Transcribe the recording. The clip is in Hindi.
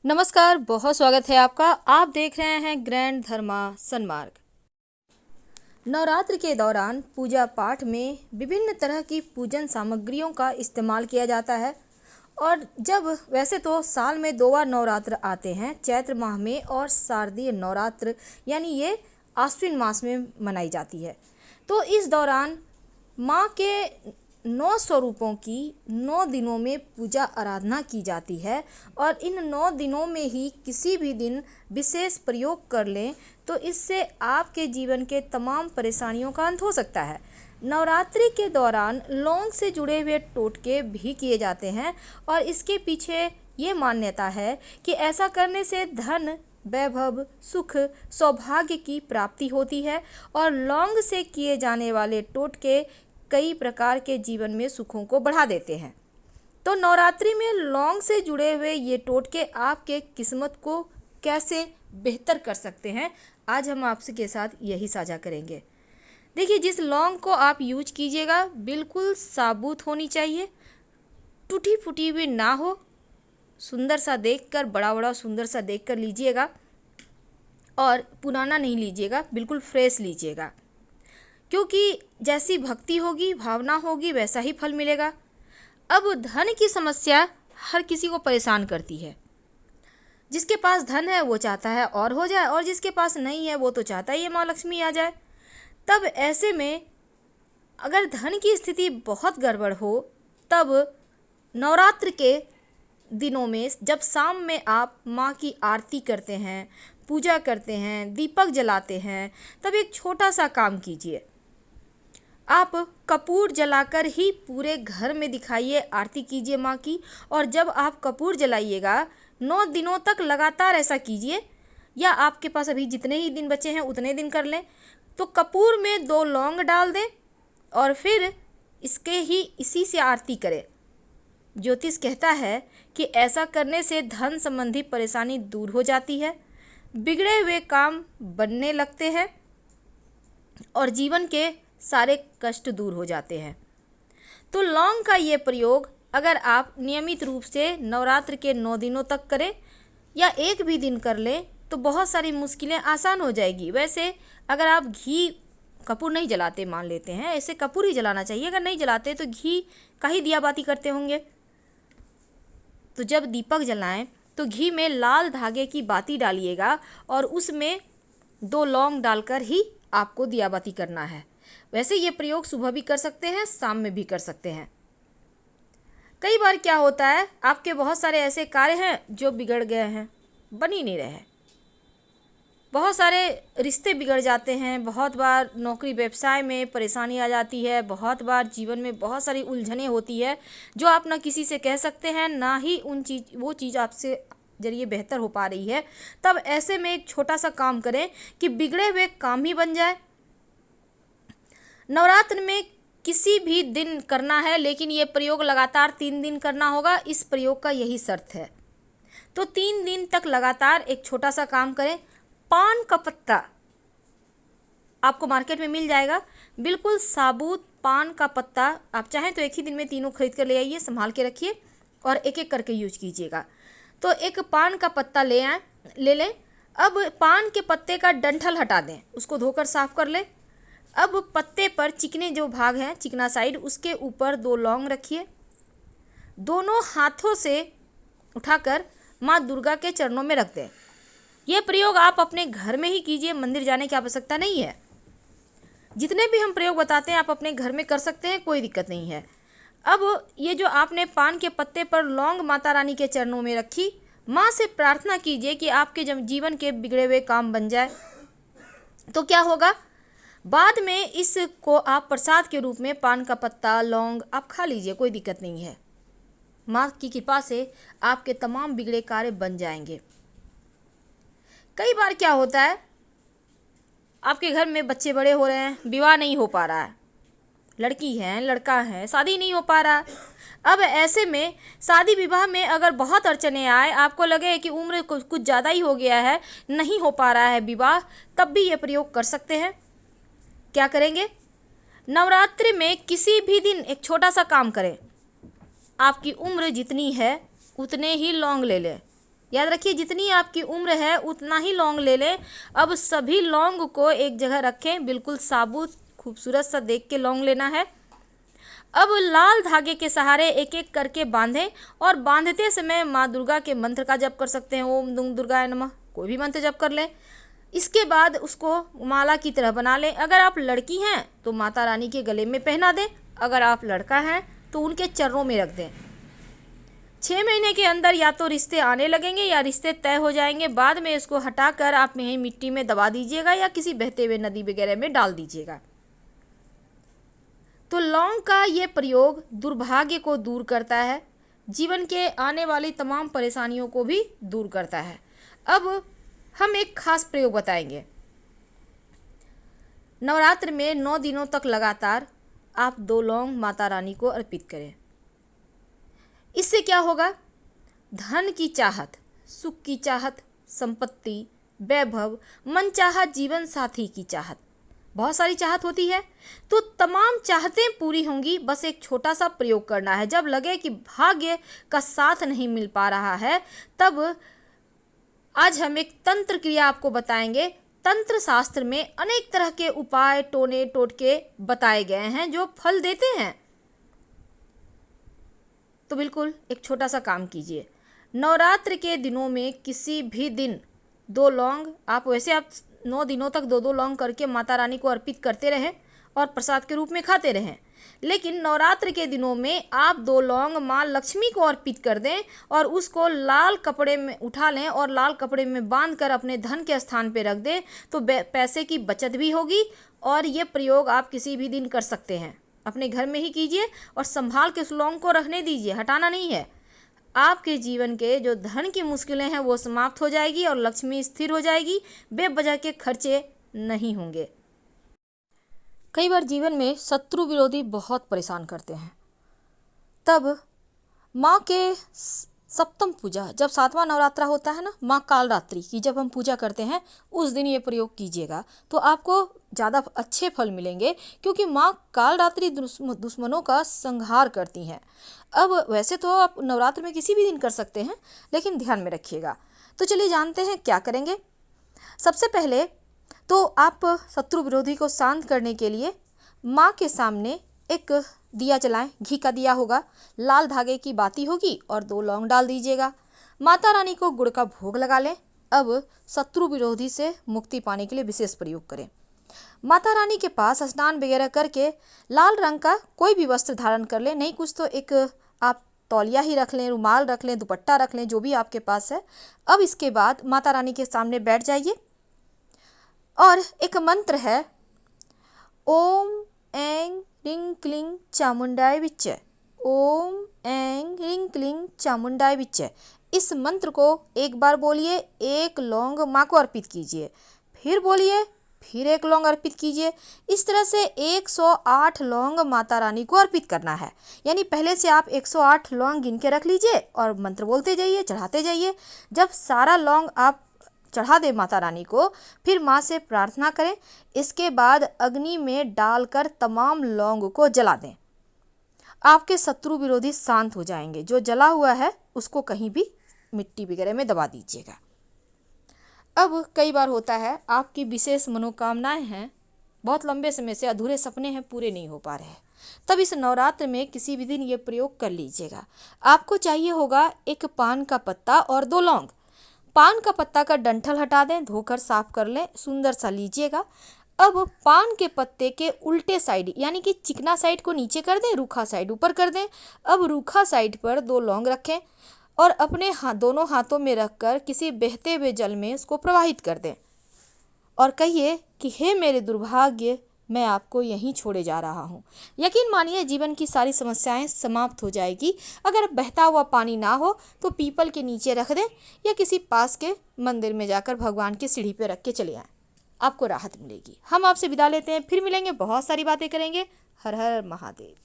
नमस्कार, बहुत स्वागत है आपका। आप देख रहे हैं ग्रैंड धर्मा सन्मार्ग। नवरात्र के दौरान पूजा पाठ में विभिन्न तरह की पूजन सामग्रियों का इस्तेमाल किया जाता है। और जब वैसे तो साल में 2 बार नवरात्र आते हैं, चैत्र माह में और शारदीय नवरात्र, यानी ये आश्विन मास में मनाई जाती है। तो इस दौरान माँ के 9 स्वरूपों की 9 दिनों में पूजा आराधना की जाती है। और इन 9 दिनों में ही किसी भी दिन विशेष प्रयोग कर लें तो इससे आपके जीवन के तमाम परेशानियों का अंत हो सकता है। नवरात्रि के दौरान लौंग से जुड़े हुए टोटके भी किए जाते हैं और इसके पीछे ये मान्यता है कि ऐसा करने से धन, वैभव, सुख, सौभाग्य की प्राप्ति होती है। और लौंग से किए जाने वाले टोटके कई प्रकार के जीवन में सुखों को बढ़ा देते हैं। तो नवरात्रि में लौंग से जुड़े हुए ये टोटके आपके किस्मत को कैसे बेहतर कर सकते हैं, आज हम आपसे के साथ यही साझा करेंगे। देखिए, जिस लौंग को आप यूज कीजिएगा बिल्कुल साबुत होनी चाहिए, टूटी फूटी हुई ना हो। सुंदर सा देखकर, बड़ा बड़ा सुंदर सा देखकर लीजिएगा और पुराना नहीं लीजिएगा, बिल्कुल फ्रेश लीजिएगा। क्योंकि जैसी भक्ति होगी, भावना होगी, वैसा ही फल मिलेगा। अब धन की समस्या हर किसी को परेशान करती है। जिसके पास धन है वो चाहता है और हो जाए, और जिसके पास नहीं है वो तो चाहता ही है माँ लक्ष्मी आ जाए। तब ऐसे में अगर धन की स्थिति बहुत गड़बड़ हो, तब नवरात्र के दिनों में जब शाम में आप माँ की आरती करते हैं, पूजा करते हैं, दीपक जलाते हैं, तब एक छोटा सा काम कीजिए। आप कपूर जलाकर ही पूरे घर में दिखाइए, आरती कीजिए माँ की। और जब आप कपूर जलाइएगा 9 दिनों तक लगातार ऐसा कीजिए, या आपके पास अभी जितने ही दिन बचे हैं उतने दिन कर लें। तो कपूर में 2 लौंग डाल दें और फिर इसी से आरती करें। ज्योतिष कहता है कि ऐसा करने से धन संबंधी परेशानी दूर हो जाती है, बिगड़े हुए काम बनने लगते हैं और जीवन के सारे कष्ट दूर हो जाते हैं। तो लौंग का ये प्रयोग अगर आप नियमित रूप से नवरात्र के 9 दिनों तक करें या एक भी दिन कर लें तो बहुत सारी मुश्किलें आसान हो जाएगी। वैसे अगर आप कपूर नहीं जलाते, मान लेते हैं, ऐसे कपूर ही जलाना चाहिए। अगर नहीं जलाते तो घी का ही दिया बाती करते होंगे। तो जब दीपक जलाएं तो घी में लाल धागे की बाती डालिएगा और उसमें 2 लौंग डालकर ही आपको दिया बाती करना है। वैसे ये प्रयोग सुबह भी कर सकते हैं, शाम में भी कर सकते हैं। कई बार क्या होता है, आपके बहुत सारे ऐसे कार्य हैं जो बिगड़ गए हैं, बन ही नहीं रहे। बहुत सारे रिश्ते बिगड़ जाते हैं, बहुत बार नौकरी व्यवसाय में परेशानी आ जाती है, बहुत बार जीवन में बहुत सारी उलझनें होती है जो आप ना किसी से कह सकते हैं, ना ही वो चीज़ आपसे जरिए बेहतर हो पा रही है। तब ऐसे में एक छोटा सा काम करें कि बिगड़े हुए काम ही बन जाए। नवरात्र में किसी भी दिन करना है, लेकिन ये प्रयोग लगातार 3 दिन करना होगा। इस प्रयोग का यही शर्त है। तो 3 दिन तक लगातार एक छोटा सा काम करें। पान का पत्ता आपको मार्केट में मिल जाएगा, बिल्कुल साबुत पान का पत्ता। आप चाहें तो एक ही दिन में तीनों खरीद कर ले आइए, संभाल के रखिए और एक एक करके यूज कीजिएगा। तो एक पान का पत्ता ले लें। अब पान के पत्ते का डंठल हटा दें, उसको धोकर साफ कर लें। अब पत्ते पर चिकने जो भाग हैं, चिकना साइड, उसके ऊपर 2 लौंग रखिए। दोनों हाथों से उठाकर माँ दुर्गा के चरणों में रख दें। यह प्रयोग आप अपने घर में ही कीजिए, मंदिर जाने की आवश्यकता नहीं है। जितने भी हम प्रयोग बताते हैं आप अपने घर में कर सकते हैं, कोई दिक्कत नहीं है। अब ये जो आपने पान के पत्ते पर लौंग माता रानी के चरणों में रखी, माँ से प्रार्थना कीजिए कि आपके जीवन के बिगड़े हुए काम बन जाए। तो क्या होगा, बाद में इसको आप प्रसाद के रूप में पान का पत्ता, लौंग आप खा लीजिए, कोई दिक्कत नहीं है। माँ की कृपा से आपके तमाम बिगड़े कार्य बन जाएंगे। कई बार क्या होता है, आपके घर में बच्चे बड़े हो रहे हैं, विवाह नहीं हो पा रहा है, लड़की है, लड़का है, शादी नहीं हो पा रहा। अब ऐसे में शादी विवाह में अगर बहुत अड़चने आए, आपको लगे कि उम्र कुछ ज़्यादा ही हो गया है, नहीं हो पा रहा है विवाह, तब भी ये प्रयोग कर सकते हैं। क्या करेंगे, नवरात्रि में किसी भी दिन एक छोटा सा काम करें। आपकी उम्र जितनी है उतने ही लौंग ले लें, याद रखिए, जितनी आपकी उम्र है उतना ही लौंग ले लें। अब सभी लौंग को एक जगह रखें, बिल्कुल साबुत खूबसूरत सा देख के लौंग लेना है। अब लाल धागे के सहारे एक एक करके बांधें और बांधते समय माँ दुर्गा के मंत्र का जप कर सकते हैं। ओम दुम दुर्गाय नमः, कोई भी मंत्र जप कर लें। इसके बाद उसको माला की तरह बना लें। अगर आप लड़की हैं तो माता रानी के गले में पहना दें, अगर आप लड़का हैं तो उनके चरणों में रख दें। 6 महीने के अंदर या तो रिश्ते आने लगेंगे या रिश्ते तय हो जाएंगे। बाद में इसको हटाकर आप यहीं मिट्टी में दबा दीजिएगा या किसी बहते हुए नदी वगैरह में डाल दीजिएगा। तो लौंग का ये प्रयोग दुर्भाग्य को दूर करता है, जीवन के आने वाली तमाम परेशानियों को भी दूर करता है। अब हम एक खास प्रयोग बताएंगे। नवरात्र में 9 दिनों तक लगातार आप 2 लौंग माता रानी को अर्पित करें। इससे क्या होगा? धन की चाहत, सुख की चाहत, संपत्ति, वैभव, मनचाहा जीवन साथी की चाहत, बहुत सारी चाहत होती है, तो तमाम चाहतें पूरी होंगी। बस एक छोटा सा प्रयोग करना है। जब लगे कि भाग्य का साथ नहीं मिल पा रहा है, तब आज हम एक तंत्र क्रिया आपको बताएंगे। तंत्र शास्त्र में अनेक तरह के उपाय, टोने टोटके बताए गए हैं जो फल देते हैं। तो बिल्कुल एक छोटा सा काम कीजिए। नवरात्र के दिनों में किसी भी दिन 2 लौंग आप 9 दिनों तक 2-2 लौंग करके माता रानी को अर्पित करते रहें और प्रसाद के रूप में खाते रहें। लेकिन नवरात्र के दिनों में आप 2 लौंग माँ लक्ष्मी को अर्पित कर दें और उसको लाल कपड़े में उठा लें और लाल कपड़े में बांध कर अपने धन के स्थान पर रख दें। तो पैसे की बचत भी होगी और ये प्रयोग आप किसी भी दिन कर सकते हैं। अपने घर में ही कीजिए और संभाल के उस लौंग को रखने दीजिए, हटाना नहीं है। आपके जीवन के जो धन की मुश्किलें हैं वो समाप्त हो जाएगी और लक्ष्मी स्थिर हो जाएगी। बेवजह के खर्चे नहीं होंगे। कई बार जीवन में शत्रु विरोधी बहुत परेशान करते हैं। तब माँ के सप्तम पूजा, जब 7वां नवरात्रा होता है ना, माँ कालरात्रि की जब हम पूजा करते हैं, उस दिन ये प्रयोग कीजिएगा तो आपको ज़्यादा अच्छे फल मिलेंगे, क्योंकि माँ कालरात्रि दुश्मनों का संहार करती हैं। अब वैसे तो आप नवरात्र में किसी भी दिन कर सकते हैं, लेकिन ध्यान में रखिएगा। तो चलिए जानते हैं क्या करेंगे। सबसे पहले तो आप शत्रु विरोधी को शांत करने के लिए माँ के सामने एक दिया जलाएं। घी का दिया होगा, लाल धागे की बाती होगी और 2 लौंग डाल दीजिएगा। माता रानी को गुड़ का भोग लगा लें। अब शत्रु विरोधी से मुक्ति पाने के लिए विशेष प्रयोग करें। माता रानी के पास स्नान वगैरह करके लाल रंग का कोई भी वस्त्र धारण कर लें, नहीं कुछ तो एक आप तौलिया ही रख लें, रुमाल रख लें, दुपट्टा रख लें, जो भी आपके पास है। अब इसके बाद माता रानी के सामने बैठ जाइए और एक मंत्र है, ओम ऐं ह्रीं क्लीं चामुंडाय विच्चे, ओम ऐं ह्रीं क्लीं चामुंडाय विच्चे। इस मंत्र को एक बार बोलिए, 1 लौंग माँ को अर्पित कीजिए, फिर बोलिए, फिर 1 लौंग अर्पित कीजिए। इस तरह से 108 लौंग माता रानी को अर्पित करना है। यानी पहले से आप 108 लौंग गिन के रख लीजिए और मंत्र बोलते जाइए, चढ़ाते जाइए। जब सारा लौंग आप चढ़ा दें माता रानी को, फिर माँ से प्रार्थना करें। इसके बाद अग्नि में डालकर तमाम लौंग को जला दें। आपके शत्रु विरोधी शांत हो जाएंगे। जो जला हुआ है उसको कहीं भी मिट्टी वगैरह में दबा दीजिएगा। अब कई बार होता है आपकी विशेष मनोकामनाएं हैं, बहुत लंबे समय से अधूरे सपने हैं, पूरे नहीं हो पा रहे हैं, तब इस नवरात्र में किसी भी दिन ये प्रयोग कर लीजिएगा। आपको चाहिए होगा 1 पान का पत्ता और 2 लौंग। पान का पत्ता का डंठल हटा दें, धोकर साफ कर लें, सुंदर सा लीजिएगा। अब पान के पत्ते के उल्टे साइड, यानी कि चिकना साइड को नीचे कर दें, रूखा साइड ऊपर कर दें। अब रूखा साइड पर 2 लौंग रखें और अपने दोनों हाथों में रखकर किसी बहते हुए जल में उसको प्रवाहित कर दें और कहिए कि हे मेरे दुर्भाग्य, मैं आपको यहीं छोड़े जा रहा हूँ। यकीन मानिए जीवन की सारी समस्याएं समाप्त हो जाएगी। अगर बहता हुआ पानी ना हो तो पीपल के नीचे रख दें या किसी पास के मंदिर में जाकर भगवान की सीढ़ी पे रख के चले आएँ, आपको राहत मिलेगी। हम आपसे विदा लेते हैं, फिर मिलेंगे, बहुत सारी बातें करेंगे। हर हर महादेव।